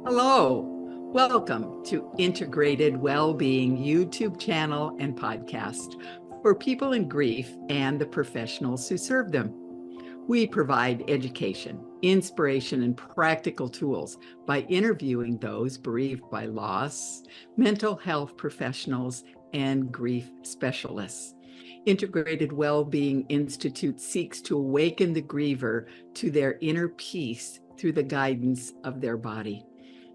Hello, welcome to Integrated Wellbeing YouTube channel and podcast for people in grief and the professionals who serve them. We provide education, inspiration, and practical tools by interviewing those bereaved by loss, mental health professionals, and grief specialists. Integrated Wellbeing Institute seeks to awaken the griever to their inner peace through the guidance of their body.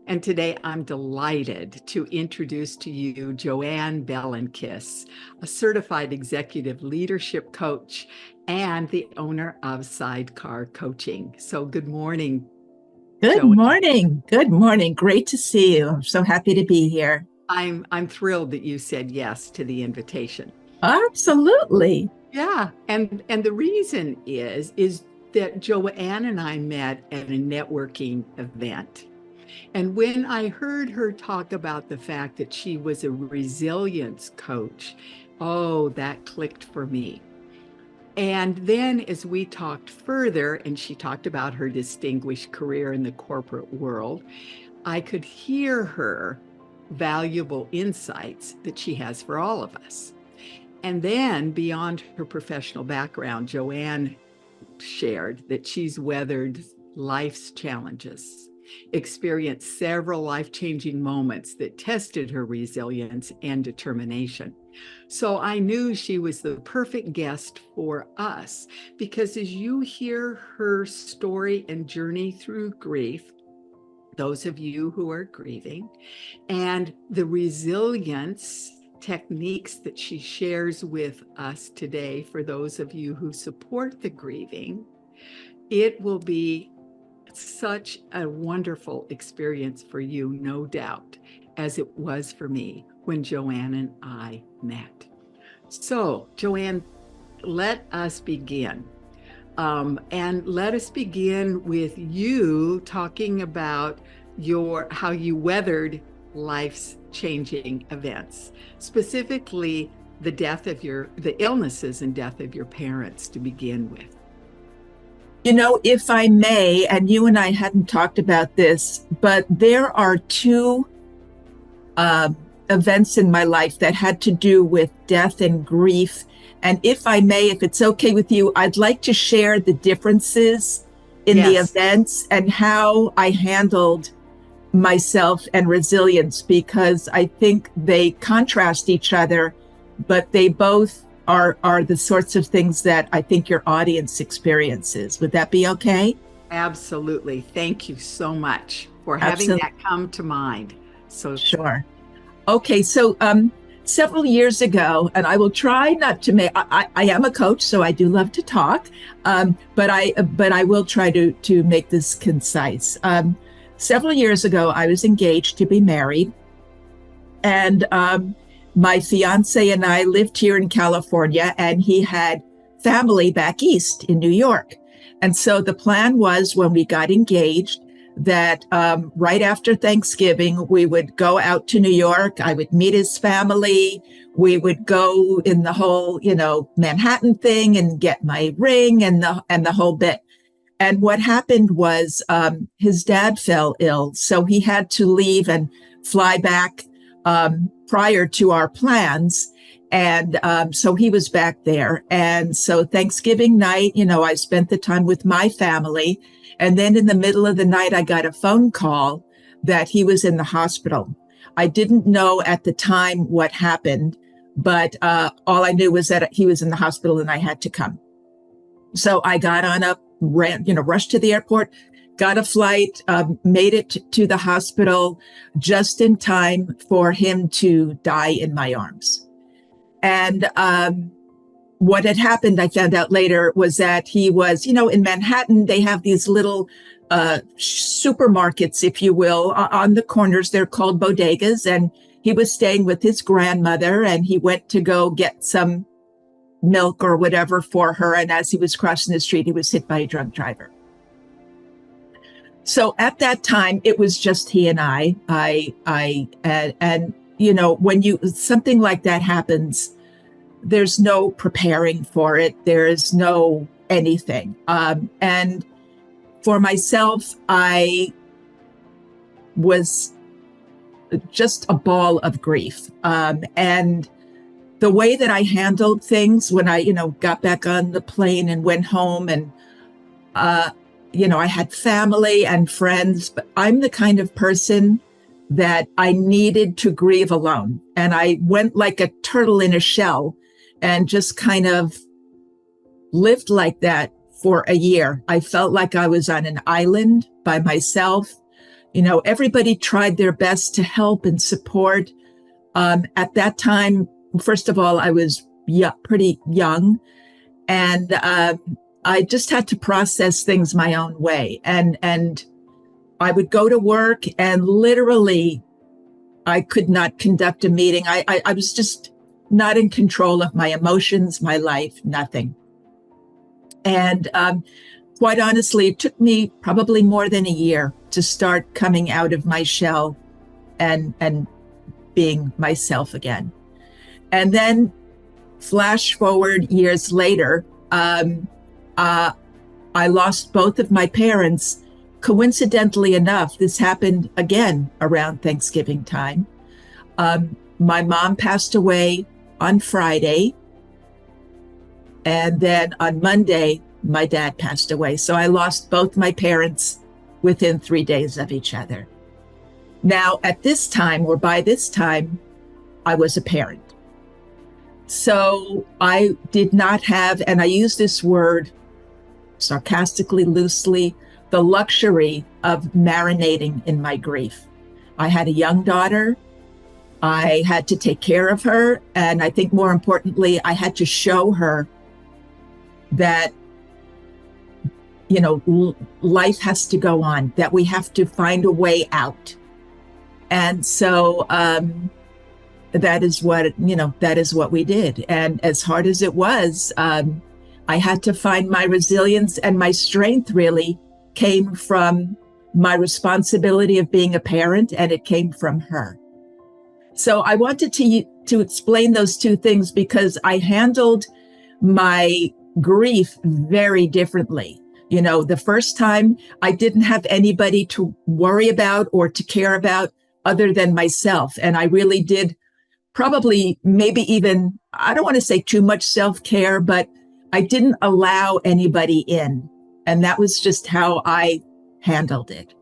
And today I'm delighted to introduce to you Joann Bellenkes, a certified executive leadership coach and the owner of Sidecar Coaching. So good morning. Good Joann. morning. Good morning. Great to see you. I'm so happy to be here. I'm thrilled that you said yes to the invitation. Absolutely. Yeah, and the reason is that Joann and I met at a networking event. And when I heard her talk about the fact that she was a resilience coach, oh, that clicked for me. And then as we talked further, and she talked about her distinguished career in the corporate world, I could hear her valuable insights that she has for all of us. And then beyond her professional background, Joann shared that she's weathered life's challenges, experienced several life-changing moments that tested her resilience and determination. So I knew she was the perfect guest for us because as you hear her story and journey through grief, those of you who are grieving, and the resilience techniques that she shares with us today for those of you who support the grieving, it will be such a wonderful experience for you, no doubt, as it was for me when Joann and I met. So, Joann, let us begin. And let us begin with you talking about how you weathered life's changing events, specifically the illnesses and death of your parents to begin with. You know, if I may, and you and I hadn't talked about this, but there are two events in my life that had to do with death and grief. And if I may, if it's okay with you, I'd like to share the differences in the events and how I handled myself and resilience, because I think they contrast each other, but they both are the sorts of things that I think your audience experiences. Would that be okay? Absolutely. Thank you so much for having that come to mind. So sure. Okay. So several years ago, and I will try not to make, I am a coach, so I do love to talk, but I will try to make this concise. Several years ago, I was engaged to be married, and my fiance and I lived here in California, and he had family back east in New York. And so the plan was, when we got engaged, that right after Thanksgiving, we would go out to New York. I would meet his family. We would go in the whole, Manhattan thing and get my ring and the whole bit. And what happened was his dad fell ill, so he had to leave and fly back prior to our plans. And so he was back there. And so Thanksgiving night, I spent the time with my family. And then in the middle of the night, I got a phone call that he was in the hospital. I didn't know at the time what happened, but all I knew was that he was in the hospital and I had to come. So I got on rushed to the airport, got a flight, made it to the hospital just in time for him to die in my arms. And what had happened, I found out later, was that he was, in Manhattan, they have these little supermarkets, if you will, on the corners. They're called bodegas. And he was staying with his grandmother, and he went to go get some milk or whatever for her. And as he was crossing the street, he was hit by a drunk driver. So at that time, it was just he and I. When something like that happens, there's no preparing for it. There is no anything. And for myself, I was just a ball of grief. And the way that I handled things when I, got back on the plane and went home, and, I had family and friends, but I'm the kind of person that I needed to grieve alone. And I went like a turtle in a shell and just kind of lived like that for a year. I felt like I was on an island by myself. Everybody tried their best to help and support. At that time, first of all, I was pretty young, and I just had to process things my own way. And I would go to work, and literally, I could not conduct a meeting. I was just not in control of my emotions, my life, nothing. And quite honestly, it took me probably more than a year to start coming out of my shell and being myself again. And then flash forward years later, I lost both of my parents. Coincidentally enough, this happened again around Thanksgiving time. My mom passed away on Friday, and then on Monday, my dad passed away. So I lost both my parents within 3 days of each other. Now, at this time, or by this time, I was a parent. So I did not have, and I use this word sarcastically, loosely, the luxury of marinating in my grief. I had a young daughter. I had to take care of her. And I think more importantly, I had to show her that, life has to go on, that we have to find a way out. And so that is what we did. And as hard as it was, I had to find my resilience, and my strength really came from my responsibility of being a parent, and it came from her. So I wanted to explain those two things because I handled my grief very differently. The first time I didn't have anybody to worry about or to care about other than myself. And I really did probably maybe even, I don't want to say too much self-care, but I didn't allow anybody in. And that was just how I handled it.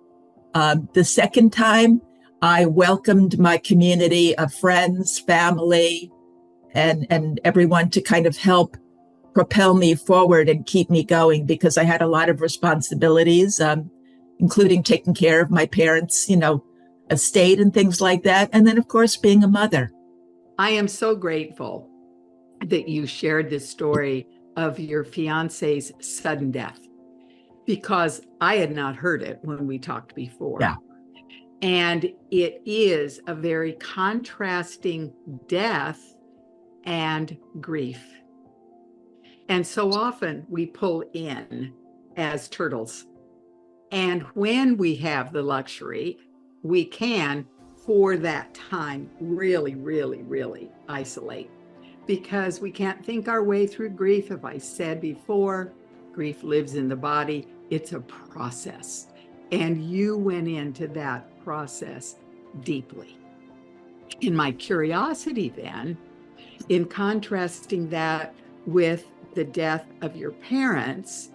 The second time, I welcomed my community of friends, family, and everyone to kind of help propel me forward and keep me going, because I had a lot of responsibilities, including taking care of my parents, estate and things like that. And then, of course, being a mother. I am so grateful that you shared this story of your fiance's sudden death, because I had not heard it when we talked before. Yeah. And it is a very contrasting death and grief. And so often we pull in as turtles. And when we have the luxury, we can, for that time, really, really, really isolate, because we can't think our way through grief. If I said before, grief lives in the body. It's a process. And you went into that process deeply. In my curiosity then, in contrasting that with the death of your parents,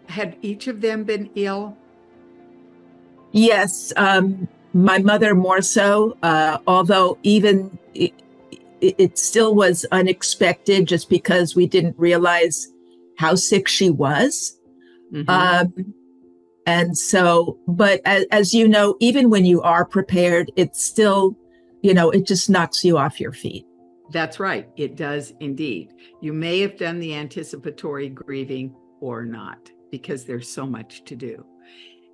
had each of them been ill? Yes, my mother more so, although even it still was unexpected just because we didn't realize how sick she was. Mm-hmm. And so, but as you know, even when you are prepared, it's still, it just knocks you off your feet. That's right. It does indeed. You may have done the anticipatory grieving or not, because there's so much to do.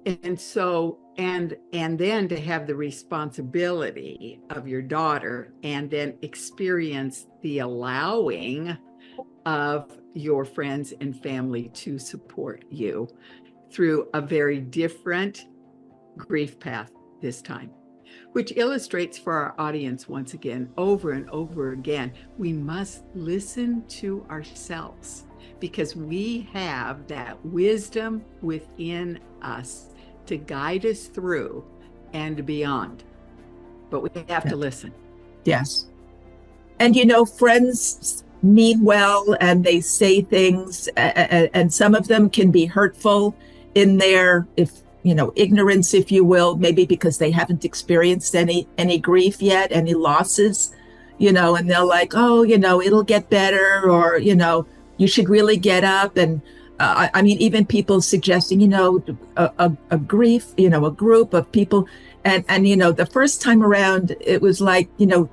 And so, and then to have the responsibility of your daughter, and then experience the allowing of your friends and family to support you through a very different grief path this time. Which illustrates for our audience, once again, over and over again, we must listen to ourselves because we have that wisdom within us to guide us through and beyond. But we have to listen. Yes. And, friends mean well and they say things, and some of them can be hurtful in their, ignorance, if you will, maybe because they haven't experienced any grief yet, any losses, and they're like, oh, it'll get better, or, you should really get up. And I mean, even people suggesting, a grief, a group of people. And, the first time around, it was like, no,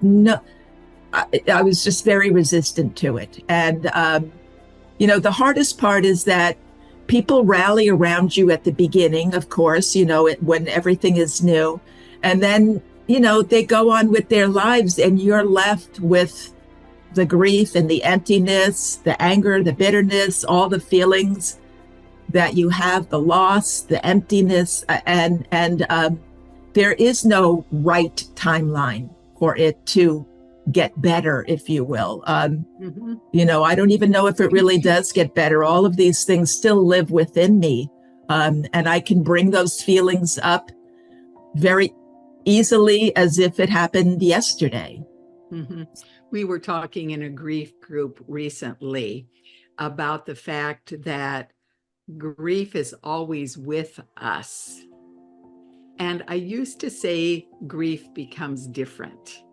I was just very resistant to it. And, the hardest part is that people rally around you at the beginning, of course, when everything is new. And then, they go on with their lives and you're left with the grief and the emptiness, the anger, the bitterness, all the feelings that you have, the loss, the emptiness, and there is no right timeline for it to get better, if you will. I don't even know if it really does get better. All of these things still live within me. And I can bring those feelings up very easily as if it happened yesterday. We were talking in a grief group recently about the fact that grief is always with us. And I used to say grief becomes different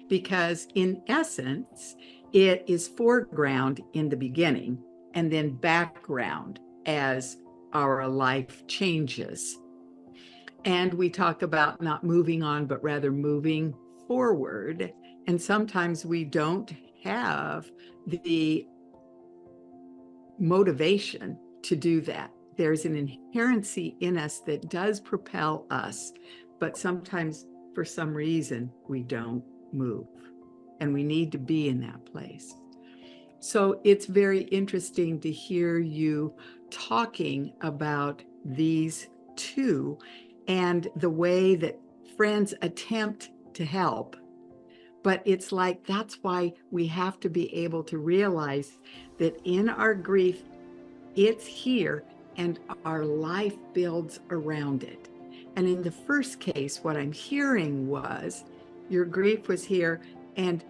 because in essence, it is foreground in the beginning and then background as our life changes. And we talk about not moving on, but rather moving forward. And sometimes we don't have the motivation to do that. There's an inherency in us that does propel us, but sometimes for some reason we don't move, and we need to be in that place. So it's very interesting to hear you talking about these two and the way that friends attempt to help. But it's like, that's why we have to be able to realize that in our grief, it's here and our life builds around it. And in the first case, what I'm hearing was your grief was here and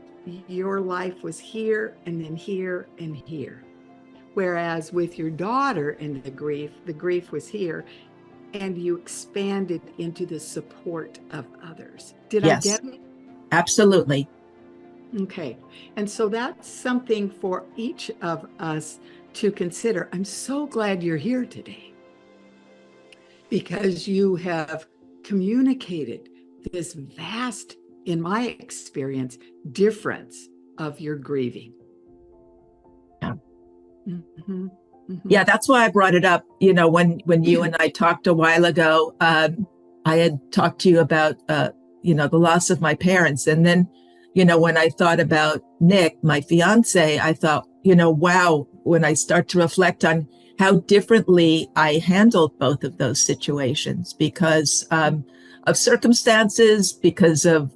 your life was here and then here and here. Whereas with your daughter and the grief was here and you expanded into the support of others. Did I get it? Absolutely. Okay. And so that's something for each of us to consider. I'm so glad you're here today because you have communicated this vast, in my experience, difference of your grieving. Yeah. Yeah, that's why I brought it up. When you and I talked a while ago, I had talked to you about, the loss of my parents. And then, when I thought about Nick, my fiance, I thought, wow, when I start to reflect on how differently I handled both of those situations because of circumstances, because of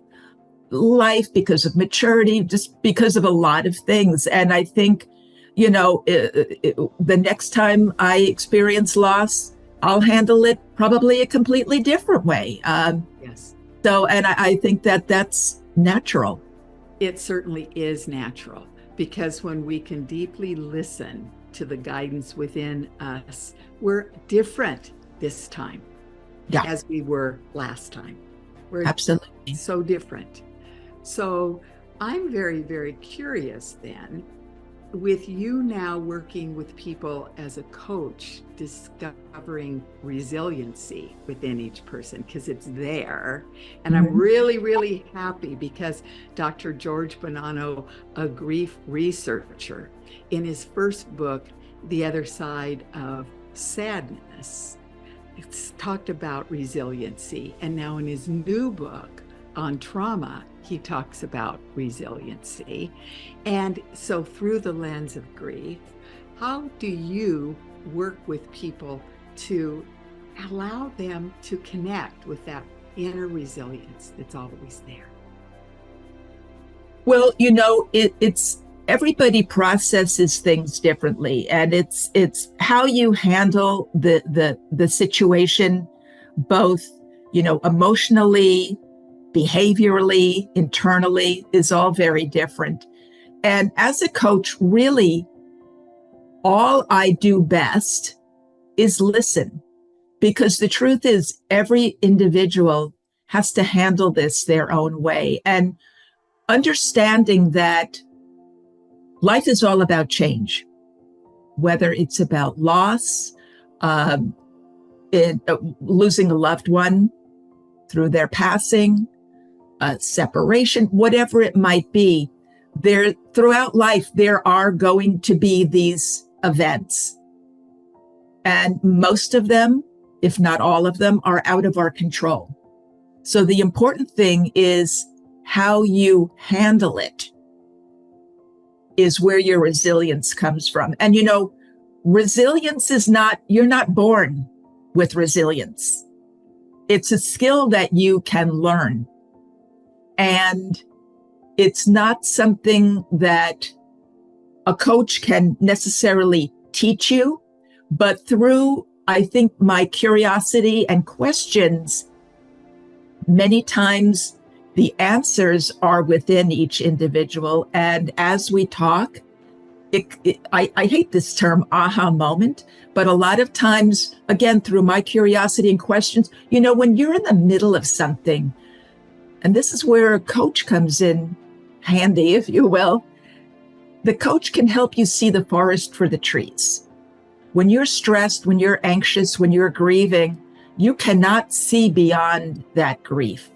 life, because of maturity, just because of a lot of things. And I think, the next time I experience loss, I'll handle it probably a completely different way. Yes. So, and I think that that's natural. It certainly is natural because when we can deeply listen to the guidance within us, we're different this time as we were last time. We're absolutely so different. So I'm very, very curious then, with you now working with people as a coach, discovering resiliency within each person, because it's there. And I'm really, really happy because Dr. George Bonanno, a grief researcher, in his first book, The Other Side of Sadness, it's talked about resiliency. And now in his new book on trauma, he talks about resiliency. And so through the lens of grief, how do you work with people to allow them to connect with that inner resilience that's always there. Well, it's everybody processes things differently, and it's how you handle the situation, both emotionally, behaviorally, internally, is all very different. And as a coach, really, all I do best is listen, because the truth is every individual has to handle this their own way. And understanding that life is all about change, whether it's about loss, losing a loved one through their passing, separation, whatever it might be. Throughout life, there are going to be these events. And most of them, if not all of them, are out of our control. So the important thing is how you handle it is where your resilience comes from. And resilience is not, you're not born with resilience. It's a skill that you can learn. And it's not something that a coach can necessarily teach you, but through, I think, my curiosity and questions, many times the answers are within each individual. And as we talk, I hate this term aha moment, but a lot of times, again, through my curiosity and questions, when you're in the middle of something, and this is where a coach comes in handy, if you will, the coach can help you see the forest for the trees. When you're stressed, when you're anxious, when you're grieving, you cannot see beyond that grief.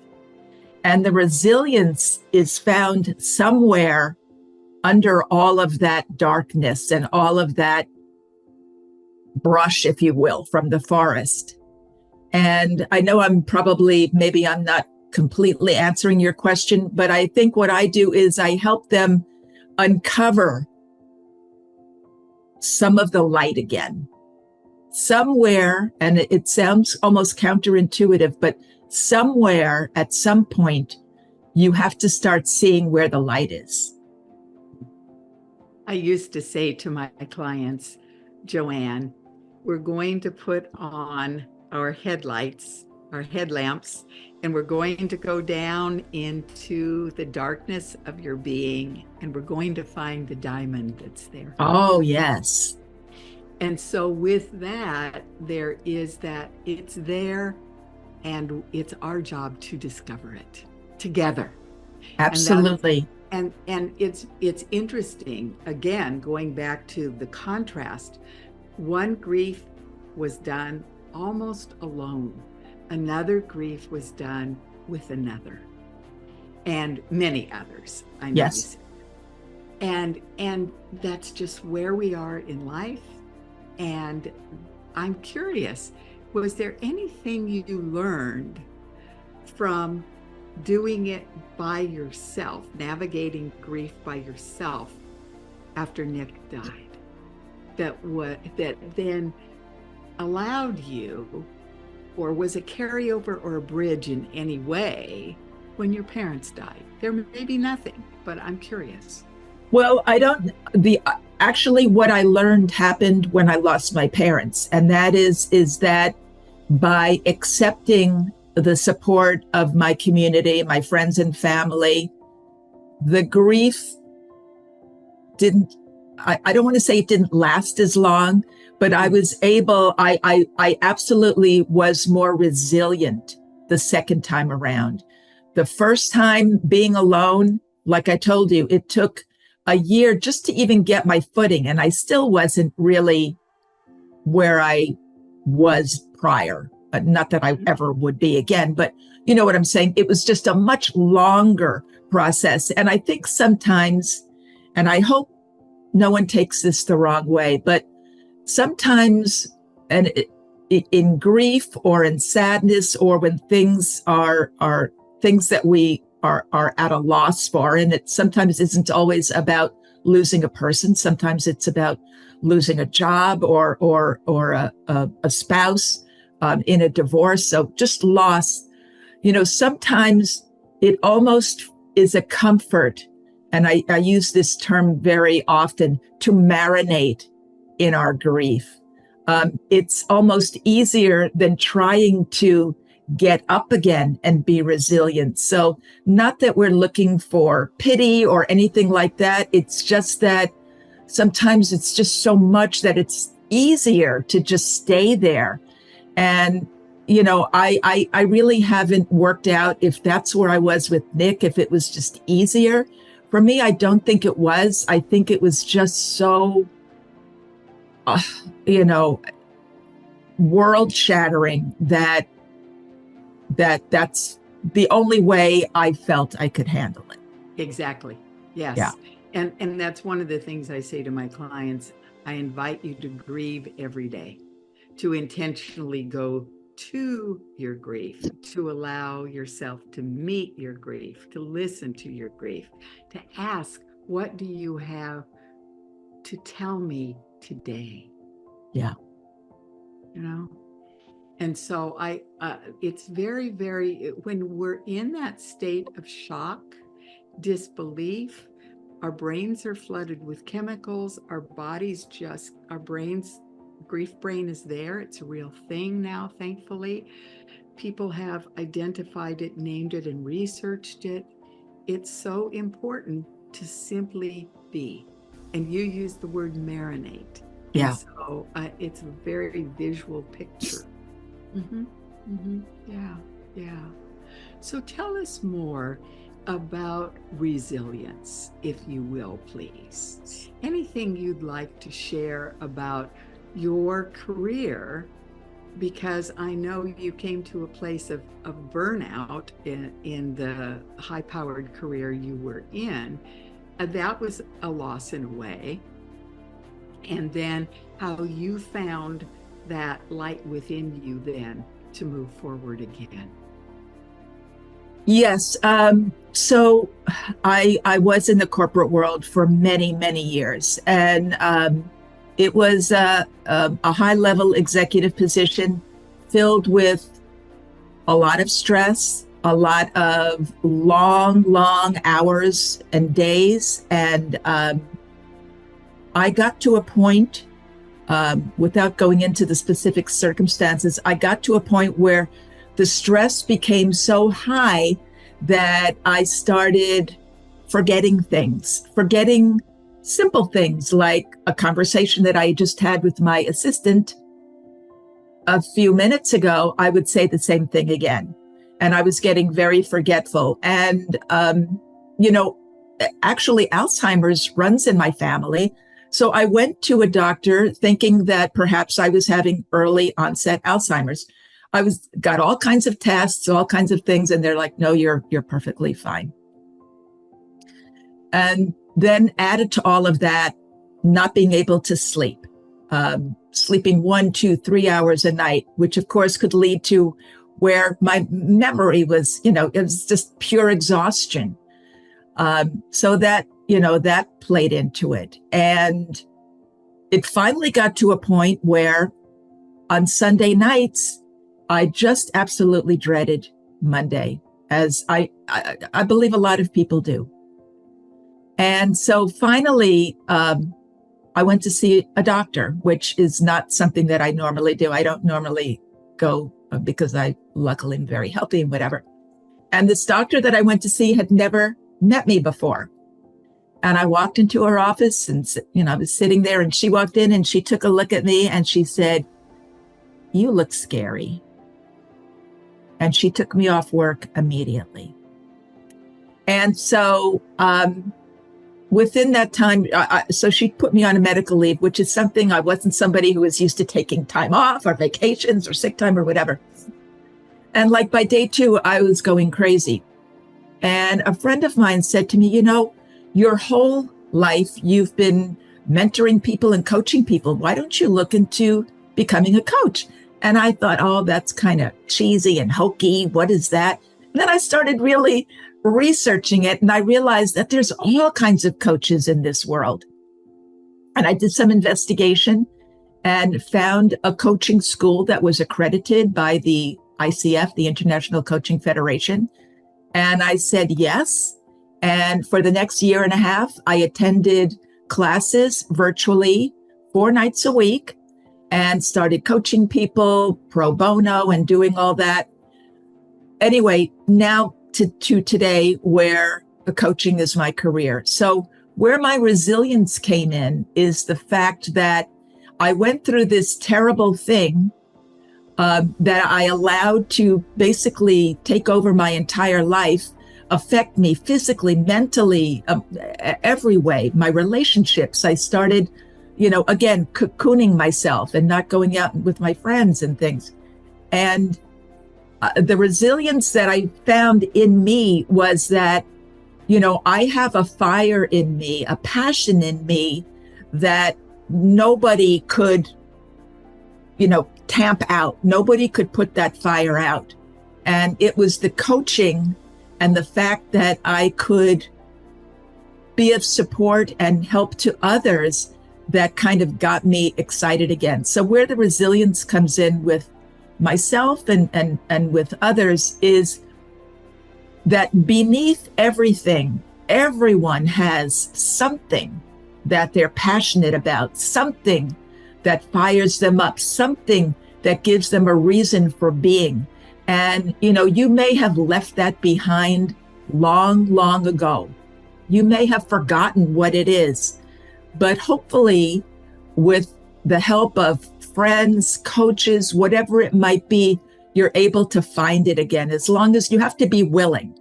And the resilience is found somewhere under all of that darkness and all of that brush, if you will, from the forest. And I know maybe I'm not completely answering your question, but I think what I do is I help them uncover some of the light again. Somewhere, and it sounds almost counterintuitive, but somewhere at some point, you have to start seeing where the light is. I used to say to my clients, Joann, we're going to put on our headlights, our headlamps, and we're going to go down into the darkness of your being, and we're going to find the diamond that's there. Oh, yes. And so with that, there is that it's there, and it's our job to discover it together. Absolutely. And it's interesting, again, going back to the contrast. One grief was done almost alone. Another grief was done with another, and many others. I know. Yes. And that's just where we are in life. And I'm curious, was there anything you learned from doing it by yourself, navigating grief by yourself after Nick died, that then allowed you, or was a carryover or a bridge in any way when your parents died? There may be nothing, but I'm curious. Well, actually what I learned happened when I lost my parents. And that is that by accepting the support of my community, my friends and family, the grief I don't want to say it didn't last as long, but I was able, I absolutely was more resilient the second time around. The first time being alone, like I told you, it took a year just to even get my footing. And I still wasn't really where I was prior. Not that I ever would be again, but you know what I'm saying? It was just a much longer process. And I think sometimes, and I hope no one takes this the wrong way, but sometimes in grief or in sadness, or when things are things that we are at a loss for, and it sometimes isn't always about losing a person. Sometimes it's about losing a job or a spouse in a divorce. So just loss. sometimes it almost is a comfort, and I use this term very often, to marinate in our grief. It's almost easier than trying to get up again and be resilient. So not that we're looking for pity or anything like that. It's just that sometimes it's just so much that it's easier to just stay there. And, I really haven't worked out if that's where I was with Nick, if it was just easier. For me, I don't think it was. I think it was just so, world shattering that's the only way I felt I could handle it. Exactly. Yes. Yeah. And that's one of the things I say to my clients. I invite you to grieve every day, to intentionally go to your grief, to allow yourself to meet your grief, to listen to your grief, to ask, what do you have to tell me today? Yeah. And so it's very, very, when we're in that state of shock, disbelief, our brains are flooded with chemicals, our brains, grief brain is there. It's a real thing now, thankfully. People have identified it, named it, and researched it. It's so important to simply be. And you use the word marinate. Yeah. And so it's a very visual picture. Yeah. So tell us more about resilience, if you will, please. Anything you'd like to share about your career, because I know you came to a place of burnout in the high-powered career you were in. That was a loss in a way. And then how you found that light within you then to move forward again. Yes. So I was in the corporate world for many, many years, and it was a high-level executive position filled with a lot of stress, a lot of long hours and days. And I got to a point, without going into the specific circumstances, I got to a point where the stress became so high that I started forgetting simple things like a conversation that I just had with my assistant a few minutes ago. I would say the same thing again. And I was getting very forgetful. And, actually Alzheimer's runs in my family. So I went to a doctor thinking that perhaps I was having early onset Alzheimer's. Got all kinds of tests, all kinds of things, and they're like, no, you're perfectly fine. And then added to all of that, not being able to sleep, sleeping 1, 2, 3 hours a night, which of course could lead to where my memory was, it was just pure exhaustion. So that played into it. And it finally got to a point where on Sunday nights, I just absolutely dreaded Monday, as I believe a lot of people do. And so finally, I went to see a doctor, which is not something that I normally do. I don't normally go because I luckily am very healthy and whatever. And this doctor that I went to see had never met me before. And I walked into her office and, I was sitting there, and she walked in and she took a look at me and she said, "You look scary." And she took me off work immediately. And so within that time, so she put me on a medical leave, which is something, I wasn't somebody who was used to taking time off or vacations or sick time or whatever. And like by day 2, I was going crazy. And a friend of mine said to me, your whole life, you've been mentoring people and coaching people. Why don't you look into becoming a coach? And I thought, oh, that's kind of cheesy and hokey. What is that? And then I started really researching it, and I realized that there's all kinds of coaches in this world. And I did some investigation and found a coaching school that was accredited by the ICF, the International Coaching Federation. And I said yes. And for the next year and a half, I attended classes virtually 4 nights a week and started coaching people pro bono and doing all that. Anyway, now to today, where the coaching is my career. So where my resilience came in is the fact that I went through this terrible thing that I allowed to basically take over my entire life, affect me physically, mentally, every way, my relationships. I started, again, cocooning myself and not going out with my friends and things. And the resilience that I found in me was that, I have a fire in me, a passion in me that nobody could, tamp out. Nobody could put that fire out. And it was the coaching and the fact that I could be of support and help to others that kind of got me excited again. So where the resilience comes in with myself and with others is that beneath everything, everyone has something that they're passionate about, something that fires them up, something that gives them a reason for being. And, you may have left that behind long, long ago. You may have forgotten what it is, but hopefully with the help of friends, coaches, whatever it might be, you're able to find it again, as long as you have to be willing.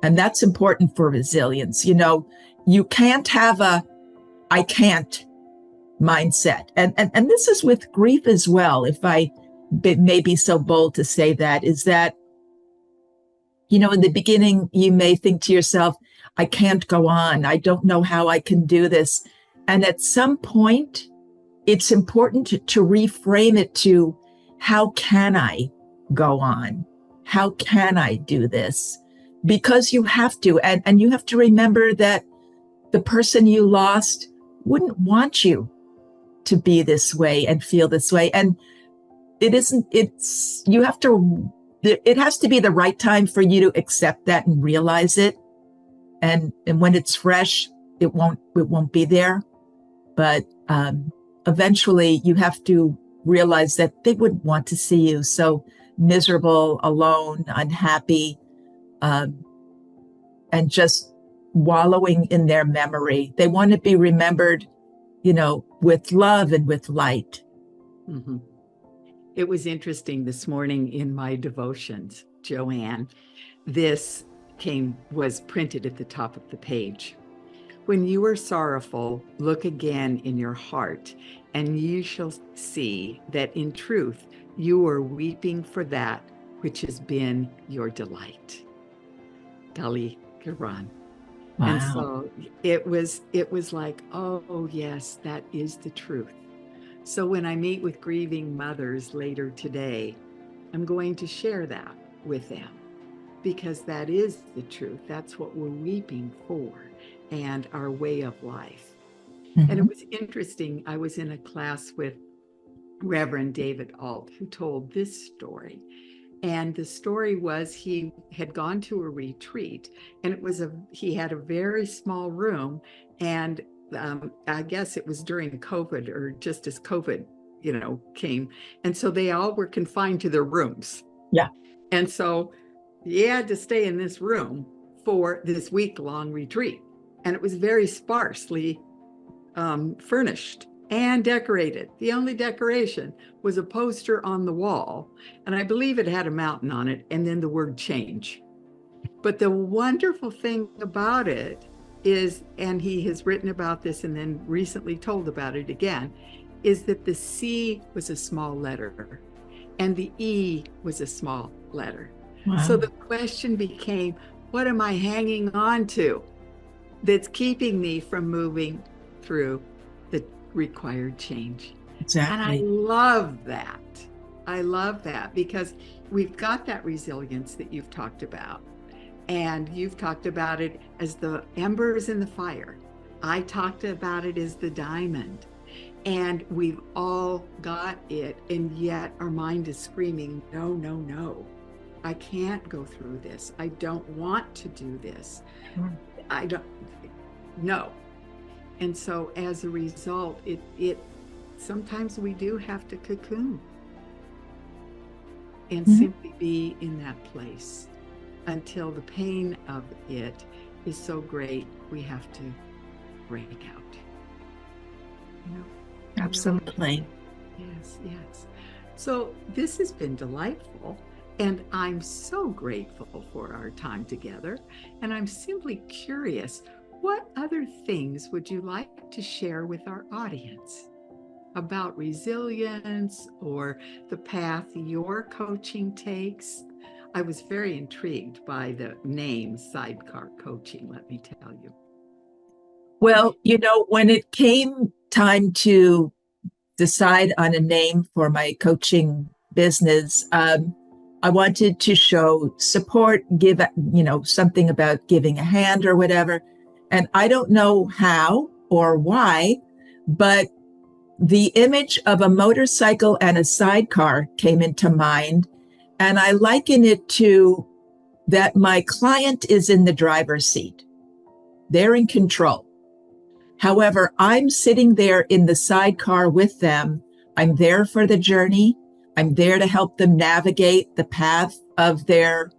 And that's important for resilience. You can't have I can't mindset. And this is with grief as well. If I may be so bold to say that, is that, in the beginning, you may think to yourself, I can't go on. I don't know how I can do this. And at some point, it's important to reframe it to, how can I go on? How can I do this? Because you have to. And you have to remember that the person you lost wouldn't want you to be this way and feel this way. And it has to be the right time for you to accept that and realize it. And when it's fresh, it won't be there. But eventually you have to realize that they wouldn't want to see you so miserable, alone, unhappy, and just wallowing in their memory. They want to be remembered, with love and with light. Mm-hmm. It was interesting this morning in my devotions, Joann, this was printed at the top of the page. When you are sorrowful, look again in your heart, and you shall see that in truth you are weeping for that which has been your delight. Dali Giran. Wow. And so it was like, oh yes, that is the truth. So when I meet with grieving mothers later today, I'm going to share that with them, because that is the truth. That's what we're weeping for, and our way of life. Mm-hmm. And it was interesting. I was in a class with Reverend David Alt, who told this story. And the story was, he had gone to a retreat, and he had a very small room, and I guess it was during COVID, or just as COVID, came. And so they all were confined to their rooms. Yeah. And so he had to stay in this room for this week-long retreat. And it was very sparsely furnished and decorated. The only decoration was a poster on the wall, and I believe it had a mountain on it, and then the word change. But the wonderful thing about it is, and he has written about this and then recently told about it again, is that the C was a small letter and the E was a small letter. Wow. So the question became, what am I hanging on to that's keeping me from moving through the required change? Exactly. And I love that. I love that, because we've got that resilience that you've talked about. And you've talked about it as the embers in the fire. I talked about it as the diamond. And we've all got it. And yet our mind is screaming, no, no, no. I can't go through this. I don't want to do this. I don't, no. And so as a result, it sometimes we do have to cocoon and simply be in that place until the pain of it is so great we have to break out. Absolutely. Yes, yes. So this has been delightful, and I'm so grateful for our time together. And I'm simply curious, what other things would you like to share with our audience about resilience or the path your coaching takes? I was very intrigued by the name Sidecar Coaching, let me tell you. Well, when it came time to decide on a name for my coaching business, I wanted to show support, give, something about giving a hand or whatever. And I don't know how or why, but the image of a motorcycle and a sidecar came into mind. And I liken it to that my client is in the driver's seat. They're in control. However, I'm sitting there in the sidecar with them. I'm there for the journey. I'm there to help them navigate the path of their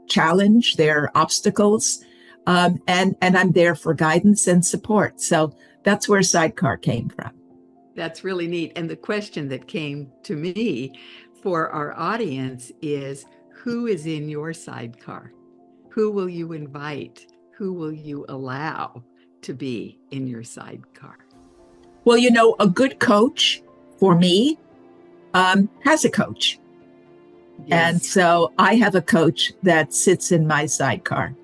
challenge, their obstacles. And I'm there for guidance and support. So that's where Sidecar came from. That's really neat. And the question that came to me for our audience is, who is in your sidecar? Who will you invite? Who will you allow to be in your sidecar? Well, a good coach for me has a coach. Yes. And so I have a coach that sits in my sidecar.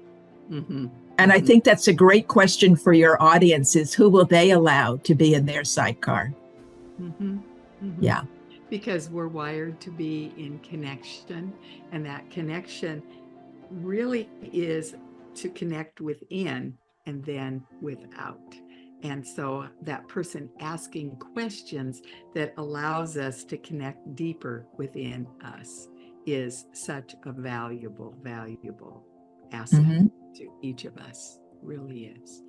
And I think that's a great question for your audience, is who will they allow to be in their sidecar? Yeah. Because we're wired to be in connection, and that connection really is to connect within and then without. And so that person asking questions that allows us to connect deeper within us is such a valuable asset to each of us, really is.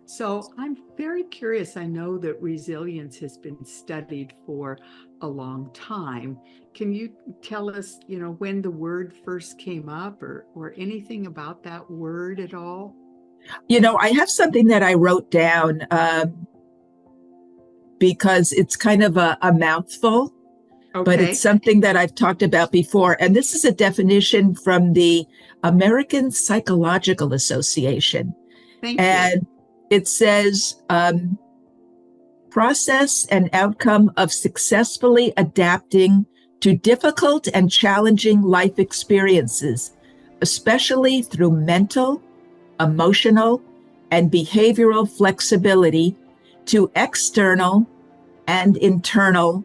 So I'm very curious. I know that resilience has been studied for a long time. Can you tell us, when the word first came up, or anything about that word at all? I have something that I wrote down because it's kind of a mouthful, but it's something that I've talked about before. And this is a definition from the American Psychological Association. Thank you. It says, process and outcome of successfully adapting to difficult and challenging life experiences, especially through mental, emotional, and behavioral flexibility to external and internal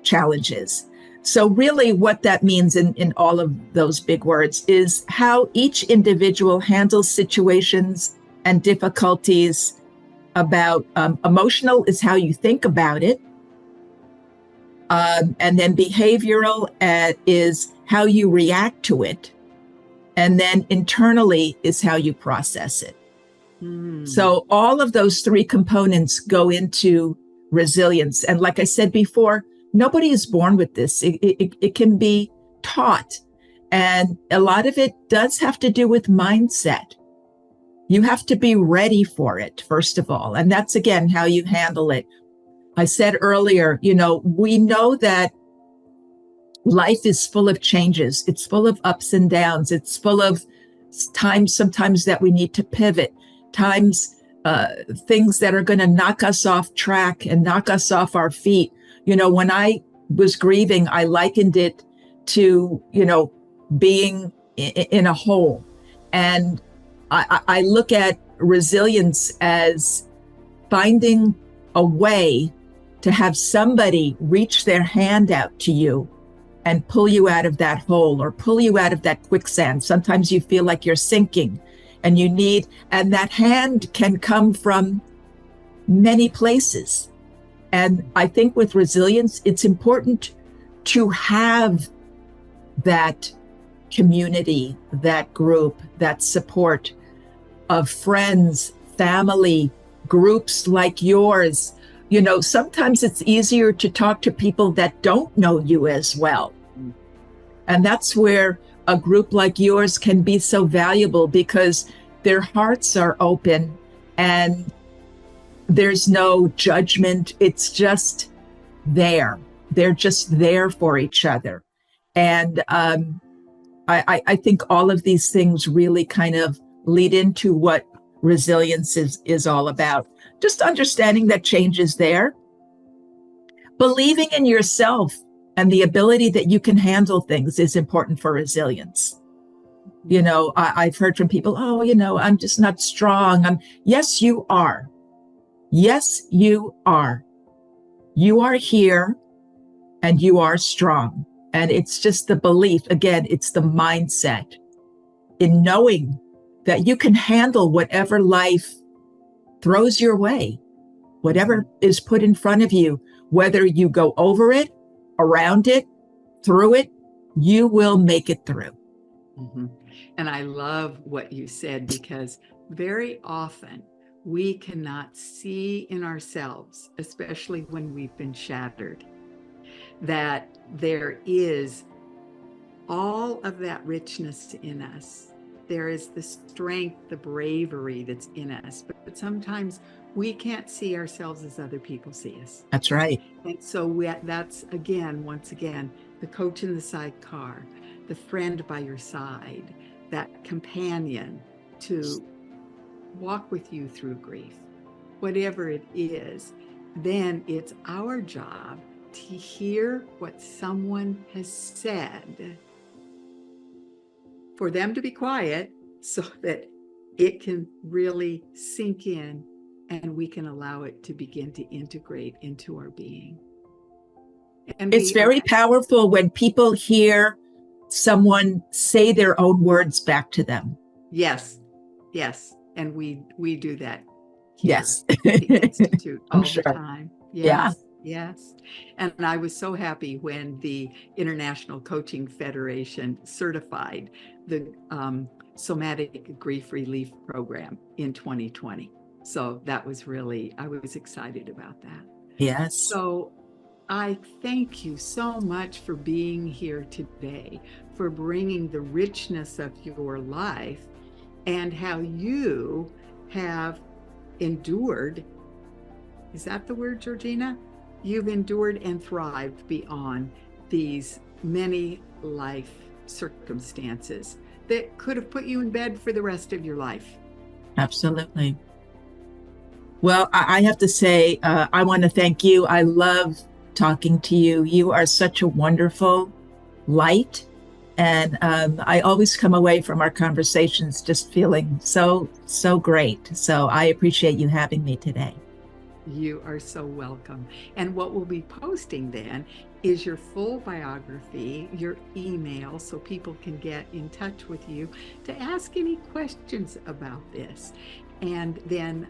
challenges. So really what that means in all of those big words is how each individual handles situations and difficulties. About emotional is how you think about it. And then behavioral is how you react to it. And then internally is how you process it. So all of those three components go into resilience. And like I said before, nobody is born with this. It can be taught. And a lot of it does have to do with mindset. You have to be ready for it, first of all. And that's, again, how you handle it. I said earlier, we know that life is full of changes. It's full of ups and downs. It's full of times sometimes that we need to pivot, times things that are going to knock us off track and knock us off our feet. When I was grieving, I likened it to, being in a hole. And I look at resilience as finding a way to have somebody reach their hand out to you and pull you out of that hole or pull you out of that quicksand. Sometimes you feel like you're sinking and and that hand can come from many places. And I think with resilience, it's important to have that community, that group, that support of friends, family, groups like yours. You know, sometimes it's easier to talk to people that don't know you as well. And that's where a group like yours can be so valuable, because their hearts are open and there's no judgment. It's just there. They're just there for each other. And I think all of these things really kind of lead into what resilience is all about. Just understanding that change is there, believing in yourself and the ability that you can handle things is important for resilience. You know, I've heard from people, oh, you know, I'm just not strong. Yes, you are. Yes, you are. You are here and you are strong. And it's just the belief. Again, it's the mindset in knowing that you can handle whatever life throws your way, whatever is put in front of you, whether you go over it, around it, through it, you will make it through. Mm-hmm. And I love what you said, because very often we cannot see in ourselves, especially when we've been shattered, that there is all of that richness in us. There is the strength, the bravery that's in us, but sometimes we can't see ourselves as other people see us. That's right. And so that's, again, once again, the coach in the sidecar, the friend by your side, that companion to walk with you through grief, whatever it is. Then it's our job to hear what someone has said, for them to be quiet so that it can really sink in and we can allow it to begin to integrate into our being. And it's very powerful when people hear someone say their own words back to them. Yes, yes. And we do that here at the Institute all the time. Yes. Yeah. Yes. And I was so happy when the International Coaching Federation certified the Somatic Grief Relief Program in 2020. So that was really, I was excited about that. Yes. So I thank you so much for being here today, for bringing the richness of your life and how you have endured. Is that the word, Georgina? You've endured and thrived beyond these many life circumstances that could have put you in bed for the rest of your life. Absolutely. Well, I have to say, I want to thank you. I love talking to you. You are such a wonderful light. And I always come away from our conversations just feeling so great. So I appreciate you having me today. You are so welcome. And what we'll be posting then is your full biography, your email, so people can get in touch with you to ask any questions about this. And then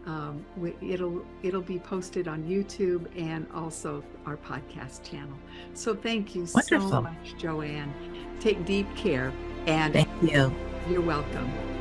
it'll be posted on YouTube and also our podcast channel. So thank you so much, Joann. Take deep care. And thank you. You're welcome.